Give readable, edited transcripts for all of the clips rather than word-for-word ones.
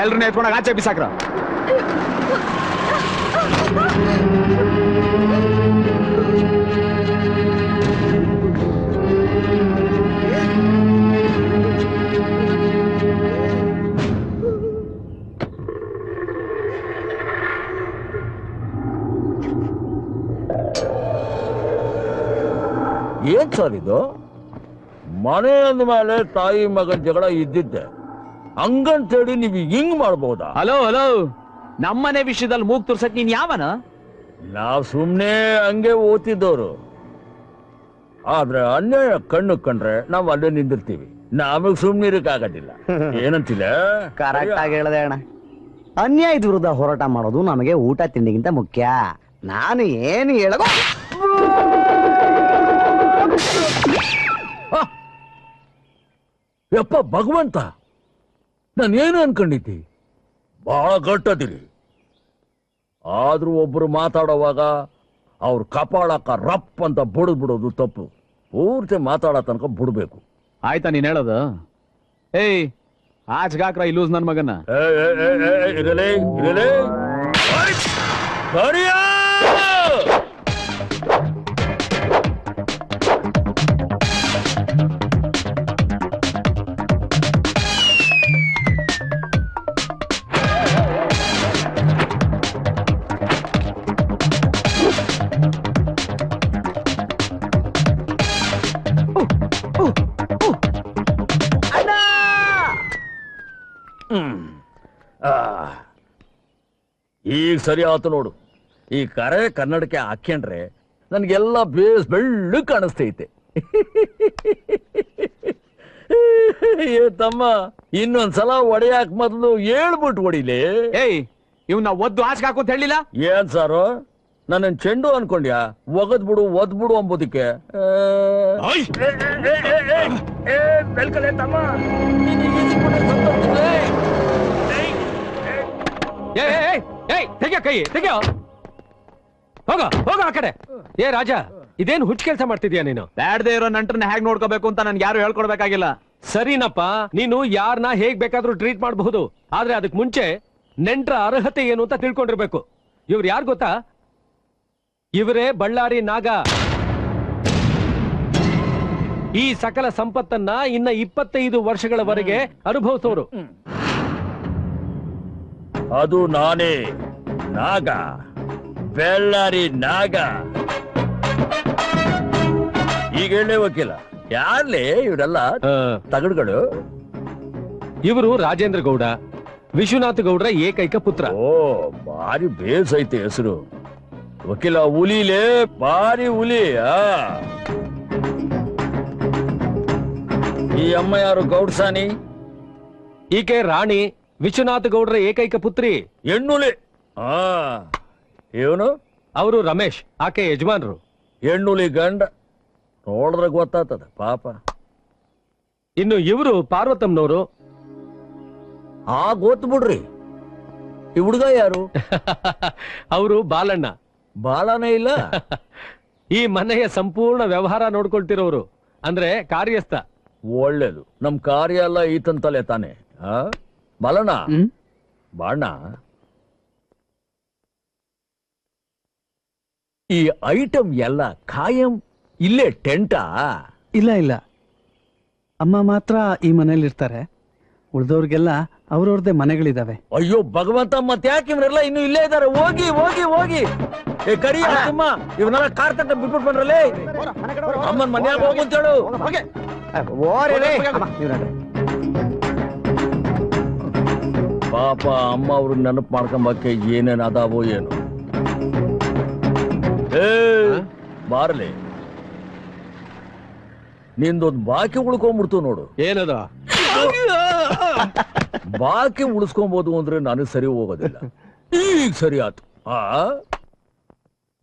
ಎಲ್ರನ್ನ ಎತ್ಕೊಂಡಾಗ ಆಚೆ ಬಿಸಾಕ್ರ. ಏನ್ ಸರ್ ಇದು? ಮನೆ ಅಂದ್ಮೇಲೆ ತಾಯಿ ಮಗನ ಜಗಳ ಇದ್ದಿದ್ದೆ, ಹಂಗಂತೇಳಿ ನೀವು ಹಿಂಗ್ ಮಾಡ್ಬೋದಾ? ಹಲೋ ಹಲೋ, ನಮ್ಮನೆ ವಿಷಯದಲ್ಲಿ ಮೂಗ್ ತುರ್ಸಕ್ ನೀನ್ ಯಾವನ? ನಾವ್ ಸುಮ್ನೆ ಹಂಗೆ ಓದ್ತಿದ್ದವ್ರು. ಆದ್ರೆ ಅನ್ಯಾಯ ಕಣ್ಣು ಕಂಡ್ರೆ ನಾವ್ ಅಲ್ಲೇ ನಿಂದಿರ್ತೀವಿ. ನಮಗ್ ಸುಮ್ನಿರಕ್ ಆಗೋದಿಲ್ಲ. ಏನಂತಿಲ್ಲ? ಕರೆಕ್ಟ್ ಆಗಿ ಹೇಳ್ದೆ ಅಣ್ಣ. ಅನ್ಯಾಯದ ವಿರುದ್ಧ ಹೋರಾಟ ಮಾಡೋದು ನಮಗೆ ಊಟ ತಿಂಡಿಗಿಂತ ಮುಖ್ಯ. ನಾನು ಏನು ಹೇಳೋದು? ಯಪ್ಪ ಭಗವಂತ, ನಾನೇನು ಅನ್ಕೊಂಡಿದ್ದಿ? ಬಹಳ ಗಟ್ಟದಿರಿ. ಆದ್ರೂ ಒಬ್ರು ಮಾತಾಡೋವಾಗ ಅವ್ರ ಕಪಾಳಕ್ಕ ರಪ್ ಅಂತ ಬಿಡೋದು ತಪ್ಪು. ಪೂರ್ತಿ ಮಾತಾಡೋ ತನಕ ಬಿಡ್ಬೇಕು. ಆಯ್ತಾ ನೀನ್ ಹೇಳೋದು? ಏಯ್ ಆಚ್ಗಾಕ್ರ ಇಲ್ಲೂಸ್ ನನ್ ಮಗನ. ಇರಲೇ ಇರಲೇ ಸರಿಯಾ? ಈಗ ಸರಿ ಆತು ನೋಡು. ಈ ಕರೆ ಕನ್ನಡಕ್ಕೆ ಹಾಕ್ಯಂಡ್ರೆ ನನ್ಗೆಲ್ಲ ಬೇಸ್ ಬೆಳ್ಳು ಕಾಣಿಸ್ತೈತೆ. ಏ ತಮ್ಮ, ಇನ್ನೊಂದ್ಸಲ ಒಡೆಯಾಕ್ ಮೊದಲು ಹೇಳ್ಬಿಟ್ಟು ಹೊಡಿಲಿ. ಏಯ್ ಇವ್ನ ಒದ್ದು ಆಚ್ಗೆ ಹಾಕೋತ್ ಹೇಳಿಲ್ಲ? ಏನ್ ಸಾರು, ನನ್ನ ಚೆಂಡು ಅನ್ಕೊಂಡ್ಯಾ? ಒಗದ್ ಬಿಡು ಒದ್ ಬಿಡು ಅಂಬೋದಕ್ಕೆ. ಬೆಳ್ಕಲೆ ತಮ್ಮ, ತೆಗಿಯೋ ಕೈ ತೆಗಿಯೋ. ಹೋಗ ಹೋಗ ಆ ಕಡೆ. ಏ ರಾಜ, ಇದೇನು ಹುಚ್ಚ ಕೆಲಸ ಮಾಡ್ತಿದ್ಯಾ ನೀನು? ಬ್ಯಾಡ್ದೇ ಇರೋ ನಂಟ್ರನ್ನ ಹೇಗ್ ನೋಡ್ಕೋಬೇಕು ಅಂತ ನನ್ಗೆ ಯಾರು ಹೇಳ್ಕೊಡ್ಬೇಕಾಗಿಲ್ಲ. ಸರಿನಪ್ಪ, ನೀನು ಯಾರನ್ನ ಹೇಗ್ ಬೇಕಾದ್ರೂ ಟ್ರೀಟ್ ಮಾಡಬಹುದು. ಆದ್ರೆ ಅದಕ್ ಮುಂಚೆ ನೆಂಟ್ರ ಅರ್ಹತೆ ಏನು ಅಂತ ತಿಳ್ಕೊಂಡಿರ್ಬೇಕು. ಇವ್ರು ಯಾರು ಗೊತ್ತಾ? ಇವರೇ ಬಳ್ಳಾರಿ ನಾಗ. ಈ ಸಕಲ ಸಂಪತ್ತನ್ನ ಇನ್ನ 25 ವರ್ಷಗಳವರೆಗೆ ಅನುಭವಿಸೋರು. ಅದು ನಾನೇ ನಾಗ, ಬೆಳ್ಳಾರಿ ನಾಗ. ಈಗ ಹೇಳೇ ವಕೀಲ, ಯಾರ್ಲೇ ಇವರೆಲ್ಲ ತಗಡುಗಳು? ಇವರು ರಾಜೇಂದ್ರ ಗೌಡ, ವಿಶ್ವನಾಥ ಗೌಡ್ರ ಏಕೈಕ ಪುತ್ರ. ಓ, ಭಾರಿ ಬೇಸ್ ಐತೆ ಹೆಸರು. ವಕೀಲ ಹುಲಿಲೇ, ಭಾರಿ ಹುಲಿ. ಈ ಅಮ್ಮ ಯಾರು? ಗೌಡ್ಸಾನಿ. ಈಕೆ ರಾಣಿ, ವಿಶ್ವನಾಥ ಗೌಡ್ರ ಏಕೈಕ ಪುತ್ರಿ. ಹೆಣ್ಣುಲಿ. ಇವನು? ಅವರು ರಮೇಶ್, ಆಕೆ ಯಜಮಾನ್ರು. ಹೆಣ್ಣುಲಿ ಗಂಡ. ನೋಡಿದ್ರೆ ಗೊತ್ತಾಗ್ತದ ಪಾಪ. ಇನ್ನು ಇವರು ಪಾರ್ವತಮ್ಮನವರು. ಗೊತ್ತು ಬಿಡ್ರಿ. ಈ ಹುಡುಗ ಯಾರು? ಅವರು ಬಾಲಣ್ಣ. ಬಾಲನೇ ಇಲ್ಲ. ಈ ಮನೆಯ ಸಂಪೂರ್ಣ ವ್ಯವಹಾರ ನೋಡ್ಕೊಳ್ತಿರೋರು, ಅಂದ್ರೆ ಕಾರ್ಯಸ್ಥ. ಒಳ್ಳೇದು. ನಮ್ ಕಾರ್ಯ ಎಲ್ಲ ಈತಂತಲೇ ತಾನೆ. ಬಾಲಣ್ಣ, ಬಾಣ, ಈ ಐಟಮ್ ಎಲ್ಲ ಖಾಯಂ ಇಲ್ಲೇ ಟೆಂಟಾ? ಇಲ್ಲ ಇಲ್ಲ, ಅಮ್ಮ ಮಾತ್ರ ಈ ಮನೇಲಿ ಇರ್ತಾರೆ. ಉಳಿದವ್ರಿಗೆಲ್ಲ ಅವ್ರವ್ರದೇ ಮನೆಗಳಿದಾವೆ. ಅಯ್ಯೋ ಭಗವಂತ, ಮತ್ತೆ ಯಾಕೆ ಇವರೆಲ್ಲ ಇನ್ನು ಇಲ್ಲೇ ಇದ್ದಾರೆ? ಹೋಗಿ ಹೋಗಿ ಹೋಗಿ. ಏ ಕರಿ ಅಮ್ಮ, ಇವನ್ನೆಲ್ಲ ಕಾರ್ ತಟ್ಟ ಬಿಟ್ಬಿಟ್ಟು ಬಂದ್ರಲ್ಲೇ. ಅಮ್ಮನ್ ಮನ್ಯಾಗ ಹೋಗುತ್ತೇಳು. ಪಾಪ ಅಮ್ಮ ಅವ್ರು ನೆನಪು ಮಾಡ್ಕೊಂಬಕ್ಕೆ ಏನೇನ್ ಅದಾವೋ ಏನು. ಬಾರ್ಲಿ, ನಿಂದೊಂದು ಬಾಕಿ ಉಳ್ಕೊಂಡ್ಬಿಡ್ತು ನೋಡು. ಏನದ? ಬಾಕಿ ಉಳಿಸ್ಕೊಬಹುದು ಅಂದ್ರೆ ನನಗೆ ಸರಿ ಹೋಗೋದಿಲ್ಲ. ಈಗ ಸರಿ ಆತು.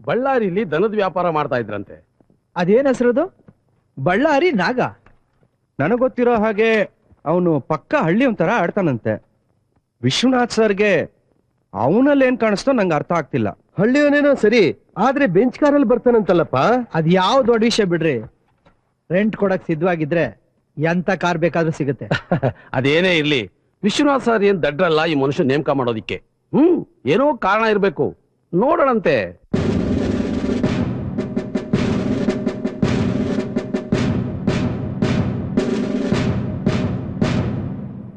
ಬಳ್ಳಾರಿಲಿ ದನದ ವ್ಯಾಪಾರ ಮಾಡ್ತಾ ಇದ್ರಂತೆ. ಅದೇನ್ ಹೆಸರದು? ಬಳ್ಳಾರಿ ನಾಗ. ನನಗ್ ಗೊತ್ತಿರೋ ಹಾಗೆ ಅವನು ಪಕ್ಕ ಹಳ್ಳಿ ಒಂಥರ ಆಡ್ತಾನಂತೆ. ವಿಶ್ವನಾಥ್ ಸರ್ಗೆ ಅವನಲ್ಲಿ ಏನ್ ಕಾಣಿಸ್ತೋ ನಂಗೆ ಅರ್ಥ ಆಗ್ತಿಲ್ಲ. ಹಳ್ಳಿಯವನೇನೋ ಸರಿ, ಆದ್ರೆ ಬೆಂಚ್ ಕಾರಲ್ಲಿ ಬರ್ತಾನಂತಲ್ಲಪ್ಪ. ಅದ್ ಯಾವ ದೊಡ್ಡ ವಿಷಯ ಬಿಡ್ರಿ. ರೆಂಟ್ ಕೊಡಕ್ ಸಿದ್ಧವಾಗಿದ್ರೆ ಎಂತ ಕಾರ್ ಬೇಕಾದ್ರೂ ಸಿಗುತ್ತೆ. ಅದೇನೇ ಇರ್ಲಿ, ವಿಶ್ವನಾಥ್ ಸರ್ ಏನ್ ದಡ್ರಲ್ಲ ಈ ಮನುಷ್ಯ ನೇಮಕ ಮಾಡೋದಿಕ್ಕೆ. ಏನೋ ಕಾರಣ ಇರ್ಬೇಕು, ನೋಡೋಣಂತೆ.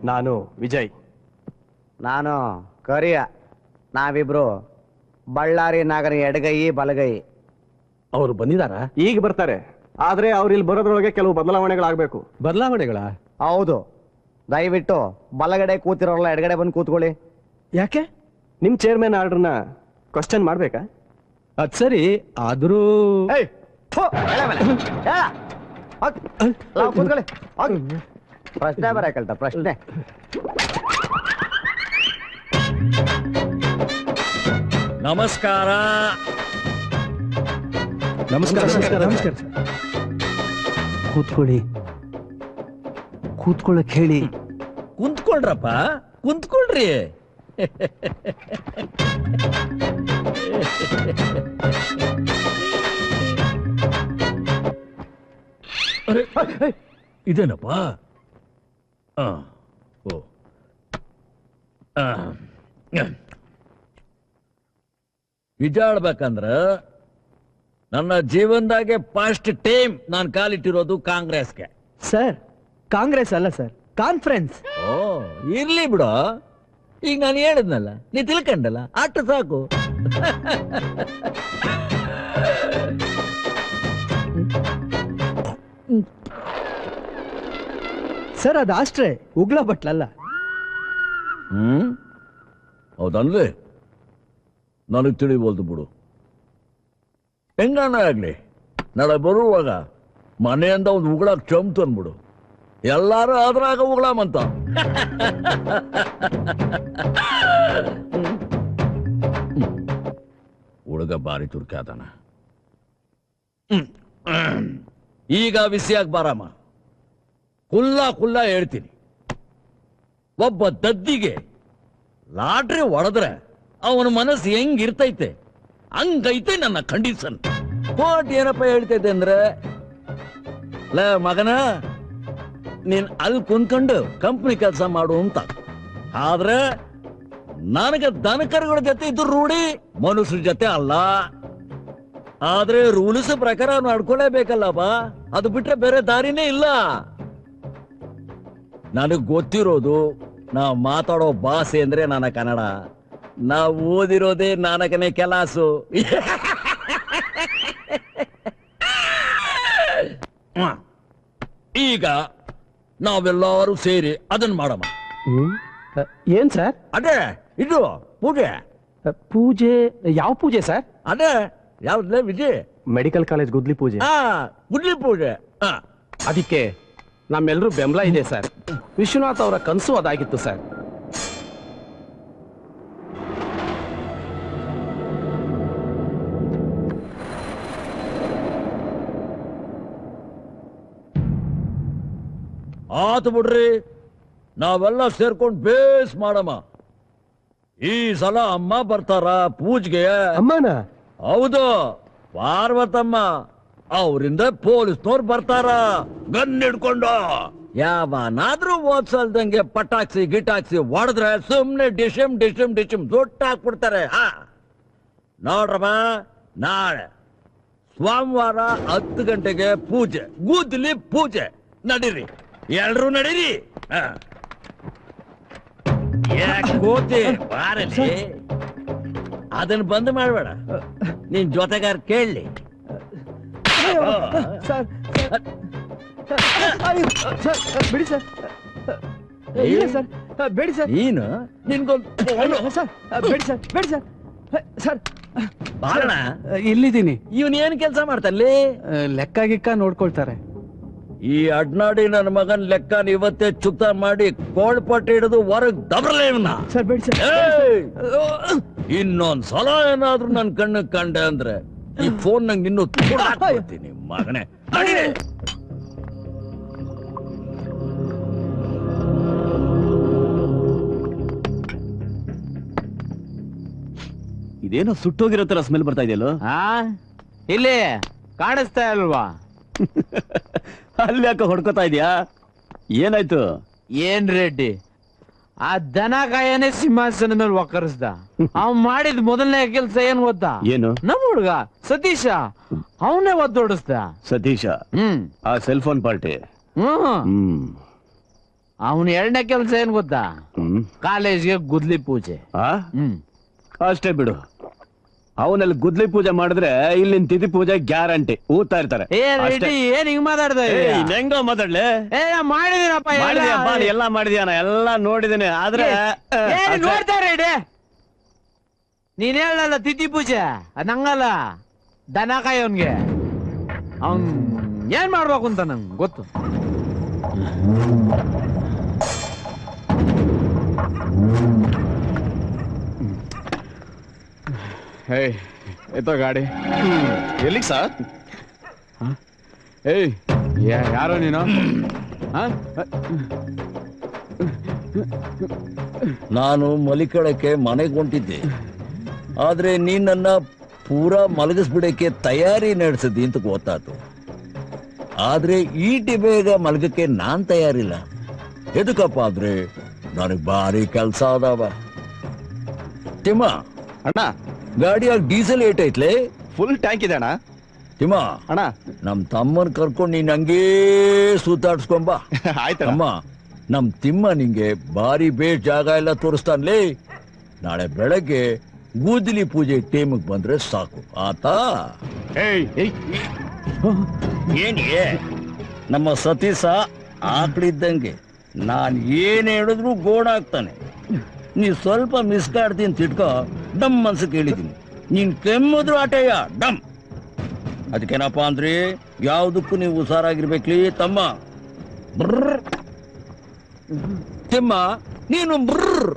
ನಾನು ವಿಜಯ್. ನಾನು ಕರಿಯ. ನಾವಿಬ್ರು ಬಳ್ಳಾರಿ ನಾಗರ ಎಡಗೈ ಬಲಗೈ. ಅವ್ರು ಬಂದಿದಾರ? ಈಗ ಬರ್ತಾರೆ, ಆದ್ರೆ ಅವ್ರು ಇಲ್ಲಿ ಬರೋದ್ರೊಳಗೆ ಕೆಲವು ಬದಲಾವಣೆಗಳಾಗಬೇಕು. ಬದಲಾವಣೆಗಳ? ಹೌದು. ದಯವಿಟ್ಟು ಬಲಗಡೆ ಕೂತಿರೋಲ್ಲ ಎಡಗಡೆ ಬಂದು ಕೂತ್ಕೊಳ್ಳಿ. ಯಾಕೆ? ನಿಮ್ ಚೇರ್ಮನ್ ಆರ್ಡರ್ನ ಕ್ವಶನ್ ಮಾಡ್ಬೇಕಾ? ಅದ್ ಸರಿ, ಆದ್ರೂ ಏಯ್, ಥು, ಎಳೆ ಮೇಲೆ. ಏ, ಹೋಗ್. ಲಾ, ಕೂತ್ಕೊಳ್ಳಿ, ಹೋಗಿ. ಪ್ರಶ್ನೆ ಬರಕಲ್ಟ ಪ್ರಶ್ನೆ. ನಮಸ್ಕಾರ. ನಮಸ್ಕಾರ ನಮಸ್ಕಾರ. ಕೂತ್ಕೊಳ್ಳಿ, ಕೂತ್ಕೊಳ್ಳಕ್ ಹೇಳಿ. ಕುಂತ್ಕೊಳ್ರಪ್ಪ, ಕುಂತ್ಕೊಳ್ರಿ. ಅರೆ, ಇದೇನಪ್ಪ? ಓ, ನಿಜ ಹೇಳ್ಬೇಕಂದ್ರ ನನ್ನ ಜೀವನದಾಗೆ ಫಸ್ಟ್ ಟೈಮ್ ನಾನು ಕಾಲಿಟ್ಟಿರೋದು ಕಾಂಗ್ರೆಸ್ಗೆ. ಸರ್, ಕಾಂಗ್ರೆಸ್ ಅಲ್ಲ ಸರ್, ಕಾನ್ಫರೆನ್ಸ್. ಓ, ಇರ್ಲಿ ಬಿಡು. ಈಗ ನಾನು ಹೇಳಿದ್ನಲ್ಲ, ನೀ ತಿಳ್ಕೊಂಡಲ್ಲ, ಅಷ್ಟು ಸಾಕು. ಸರ್, ಅದು ಅಷ್ಟ್ರೇ, ಉಗ್ಲ ಬಟ್ಲಲ್ಲ. ಹೌದನ್ಲಿ, ನನಗ್ ತಿಳಿಬೋಲ್ದು ಬಿಡು. ಹೆಂಗಾನ ಆಗ್ಲಿ, ನಾಳೆ ಬರುವಾಗ ಮನೆಯಿಂದ ಒಂದು ಉಗುಳಾಕ್ ಚಂಪ್ ತಂದ್ಬಿಡು. ಎಲ್ಲಾರು ಅದ್ರಾಗ ಉಗುಳಾಮಂತ. ಹುಡುಗ ಬಾರಿ ತುರ್ಕಾದನ. ಈಗ ವಿಷಯಕ್ಕೆ ಬಾರಮ್ಮ. ಕುಲ್ಲ ಹೇಳ್ತೀನಿ. ಒಬ್ಬ ದದ್ದಿಗೆ ಲಾಟ್ರಿ ಹೊಡೆದ್ರೆ ಅವನ ಮನಸ್ಸು ಹೆಂಗಿರ್ತೈತೆ ಹಂಗೈತೆ ನನ್ನ ಕಂಡೀಷನ್. ಕೋರ್ಟ್ ಏನಪ್ಪ ಹೇಳ್ತೈತೆ ಅಂದ್ರೆ, ಲೇ ಮಗನ, ನೀನ್ ಅಲ್ಲಿ ಕುಂತ್ಕೊಂಡು ಕಂಪ್ನಿ ಕೆಲಸ ಮಾಡು ಅಂತ. ಆದ್ರೆ ನನಗೆ ದನಕರುಗಳ ಜೊತೆ ಇದ್ದು ರೂಢಿ, ಮನುಷ್ಯರ ಜೊತೆ ಅಲ್ಲ. ಆದ್ರೆ ರೂಲ್ಸ್ ಪ್ರಕಾರ ನಡ್ಕೊಳ್ಳೇಬೇಕಲ್ಲಪ್ಪ, ಅದು ಬಿಟ್ರೆ ಬೇರೆ ದಾರಿನೇ ಇಲ್ಲ. ನನಗ್ ಗೊತ್ತಿರೋದು, ನಾ ಮಾತಾಡೋ ಭಾಷೆ ಅಂದ್ರೆ ನನ್ನ ಕನ್ನಡ, ನಾ ಓದಿರೋದೇ ನಾನಕನೇ ಕೆಲಸು. ಈಗ ನಾವೆಲ್ಲರೂ ಸೇರಿ ಅದನ್ನ ಮಾಡಮ್ಮ. ಏನ್ ಸರ್? ಅದೇ ಇದು ಪೂಜೆ. ಪೂಜೆ? ಯಾವ ಪೂಜೆ ಸರ್? ಅದೇ ಯಾವ್ದೇ ವಿಜಯ್? ಮೆಡಿಕಲ್ ಕಾಲೇಜ್ ಗುದ್ಲಿ ಪೂಜೆ. ಗುಡ್ಲಿ ಪೂಜೆ. ಅದಕ್ಕೆ ನಮ್ಮೆಲ್ಲರೂ ಬೆಂಬಲ ಇದೆ ಸರ್. ವಿಶ್ವನಾಥ್ ಅವರ ಕನಸು ಅದಾಗಿತ್ತು ಸರ್. ಆತು ಬಿಡ್ರಿ, ನಾವೆಲ್ಲ ಸೇರ್ಕೊಂಡು ಬೇಸ್ ಮಾಡಮ್ಮ. ಈ ಸಲ ಅಮ್ಮ ಬರ್ತಾರ ಪೂಜ್ಗೆ. ಅಮ್ಮನ? ಹೌದು, ಪಾರ್ವತಮ್ಮ. ಅವರಿಂದ ಪೊಲೀಸ್ನವ್ರು ಬರ್ತಾರ ಗನ್ ಹಿಡ್ಕೊಂಡು. ಯಾವನಾದ್ರೂ ಓದ್ಸಲ್ದಂಗೆ ಪಟಾಕ್ಸಿ ಗಿಟಾಕ್ಸಿ ಹೊಡೆದ್ರೆ ಸುಮ್ನೆ ಡಿಶಮ್ ಡಿಶಮ್ ಡಿಶಮ್ ದೊಡ್ಡ ಹಾಕ್ಬಿಡ್ತಾರೆ. ನೋಡ್ರಮ್ಮ, ನಾಳೆ ಸೋಮವಾರ 10 ಗಂಟೆಗೆ ಪೂಜೆ, ಗುದ್ಲಿ ಪೂಜೆ. ನಡೀರಿ, ಎಲ್ರೂ ನಡೀರಿ. ಕೋತಿ ಬಾರಲಿ, ಅದನ್ನ ಬಂದ್ ಮಾಡ್ಬೇಡ. ನಿನ್ ಜೊತೆಗಾರ ಕೇಳಲಿ. ಸರ್, ಬಿಡಿ ಸರ್. ಇಲ್ಲ ಸರ್, ಬೇಡಿ ಸರ್. ನೀನು ನಿನ್ಗೊಂದು ಸರ್, ಬೇಡಿ ಸರ್, ಬೇಡಿ ಸರ್. ಸರ್, ಬಾರಣ. ಇಲ್ಲಿದ್ದೀನಿ. ಇವನ್ ಏನ್ ಕೆಲಸ ಮಾಡ್ತಲ್ಲಿ? ಲೆಕ್ಕ ಗಿಕ್ಕ ನೋಡ್ಕೊಳ್ತಾರೆ. ಈ ಅಡ್ನಾಡಿ ನನ್ನ ಮಗನ್ ಲೆಕ್ಕನ ಇವತ್ತೇ ಚುಕ್ತ ಮಾಡಿ ಕೋಳ್ಪಟ್ಟು ಹಿಡಿದು ಹೊರಗ್ ದಬ್ರಲೇ ಇವನ್ನ. ಸರ್, ಬೇಡಿ ಸರ್. ಇನ್ನೊಂದ್ ಸಲ ಏನಾದ್ರೂ ನನ್ ಕಣ್ಣು ಕಂಡೆ ಅಂದ್ರೆ ಈ ಫೋನ್ ನಂಗೆ ಇನ್ನೂ ಹಾಕ್ತೀನಿ ಮಗನೇ. ಇದೇನೋ ಸುಟ್ಟೋಗಿರೋ ತರ ಸ್ಮೆಲ್ ಬರ್ತಾ ಇದೆಯಲ್ಲೋ. ಇಲ್ಲಿ ಕಾಣಿಸ್ತಾ ಇಲ್ವಾ? ಅಲ್ಲಿ ಯಾಕೆ ಹೊಡ್ಕೋತಾ ಇದೀಯಾ? ಏನಾಯ್ತು? ಏನ್ ರೆಡ್ಡಿ, ಆ ದನ ಕಾಯನೇ ಸಿಂಹಾಸನ ಮೇಲೆ ಒಕ್ಕರಿಸ್ದ. ಅವ್ ಮಾಡಿದ ಮೊದಲನೇ ಕೆಲ್ಸ ಏನ್ ಗೊತ್ತಾ? ಏನು? ನಮ್ಮ ಹುಡುಗ ಸತೀಶ ಅವನೇ ಒದ್ದೋಡಿಸ್ದ. ಸತೀಶ ಆ ಸೆಲ್ ಫೋನ್ ಪಾರ್ಟಿ. ಅವನ್ ಎರಡನೇ ಕೆಲ್ಸ ಏನ್ ಗೊತ್ತಾ? ಕಾಲೇಜ್ಗೆ ಗುದ್ಲಿ ಪೂಜೆ. ಅಷ್ಟೇ ಬಿಡು. ಅವನಲ್ಲಿ ಗುದ್ಲಿ ಪೂಜೆ ಮಾಡಿದ್ರೆ ಇಲ್ಲಿನ ತಿಥಿ ಪೂಜೆ ಗ್ಯಾರಂಟಿ ಊದ್ತಾ ಇರ್ತಾರೆ. ಏನ್ ಹಿಂಗ್ ಮಾತಾಡ್ದ? ಹೆಂಗ ಮಾತಾಡ್ಲೆ? ಮಾಡಿದೀನಪ್ಪ, ಎಲ್ಲ ಮಾಡಿದ್ಯಾನ, ಎಲ್ಲ ನೋಡಿದೇನೆ. ಆದ್ರೆ ನೋಡ್ತಾರೆ ನೀನ್ ಹೇಳಲ್ಲ ತಿಥಿ ಪೂಜೆ ನಂಗಲ್ಲ, ದನ ಕಾಯೋನ್ಗೆ ಅವನ್ ಏನ್ ಮಾಡ್ಬೇಕು ಅಂತ ನಂಗೆ ಗೊತ್ತು. ಎತ್ತೋ ಗಾಡಿ. ಎಲ್ಲಿಗೆ ಸರ್? ಏಯ್ ಯಾರೋ ನೀನು? ನಾನು ಮಲಿಕಳಕ್ಕೆ ಮನೆಗೆ ಹೊಂಟಿದ್ದೆ, ಆದ್ರೆ ನೀನ್ ನನ್ನ ಪೂರಾ ಮಲಗಿಸ್ಬಿಡಕ್ಕೆ ತಯಾರಿ ನಡೆಸಿದ್ದಿ ಅಂತ ಗೊತ್ತಾತು. ಆದ್ರೆ ಈಟಿ ಬೇಗ ಮಲಗಕ್ಕೆ ನಾನ್ ತಯಾರಿಲ್ಲ. ಎದಕ್ಕಪ್ಪ ಆದ್ರೆ ನನಗ್ ಭಾರಿ ಕೆಲ್ಸ ಅದಾವ. ತಿಮ್ಮ ಅಣ್ಣ, ಗಾಡಿಯಾಗ ಡೀಸೆಲ್ ಏಟೈತ್ಲೆ? ಫುಲ್ ಟ್ಯಾಂಕ್ ಇದೆ ಅಣ್ಣ. ತಿಮ್ಮ ಅಣ್ಣ, ನಮ್ ತಮ್ಮನ್ ಕರ್ಕೊಂಡು ನೀನ್ ಹಂಗೇ ಸುತ್ತಾಡ್ಸ್ಕೊಂಬ. ಆಯ್ತಮ್ಮ. ನಮ್ ತಿಮ್ಮ ನಿಂಗೆ ಭಾರಿ ಬೇಸ್ ಜಾಗ ಎಲ್ಲ ತೋರಿಸ್ತಾನ್ಲೇ. ನಾಳೆ ಬೆಳಗ್ಗೆ ಗೂದಲಿ ಪೂಜೆ ಟೈಮಿಗೆ ಬಂದ್ರೆ ಸಾಕು ಆತಾ? ಏನೇ ನಮ್ಮ ಸತೀಶ ಆಕಳಿದ್ದಂಗೆ, ನಾನ್ ಏನ್ ಹೇಳಿದ್ರು ಗೋಡಾಗ್ತಾನೆ. ನೀ ಸ್ವಲ್ಪ ಮಿಸ್ಕಾಡ್ತೀನಿ ತಿಟ್ಕೋ, ಡಮ್ ಮನ್ಸಕ್ಕೆ ಹೇಳಿದೀನಿ. ನೀನ್ ಕೆಮ್ಮುದ್ರು ಆಟಯ್ಯ ಡಮ್. ಅದಕ್ಕೇನಪ್ಪ ಅಂದ್ರೆ ಯಾವ್ದಕ್ಕೂ ನೀವು ಹುಷಾರಾಗಿರ್ಬೇಕ್ಲಿ ತಮ್ಮ. ಬ್ರರ್ ತಿಮ್ಮ, ನೀನು ಬ್ರರ್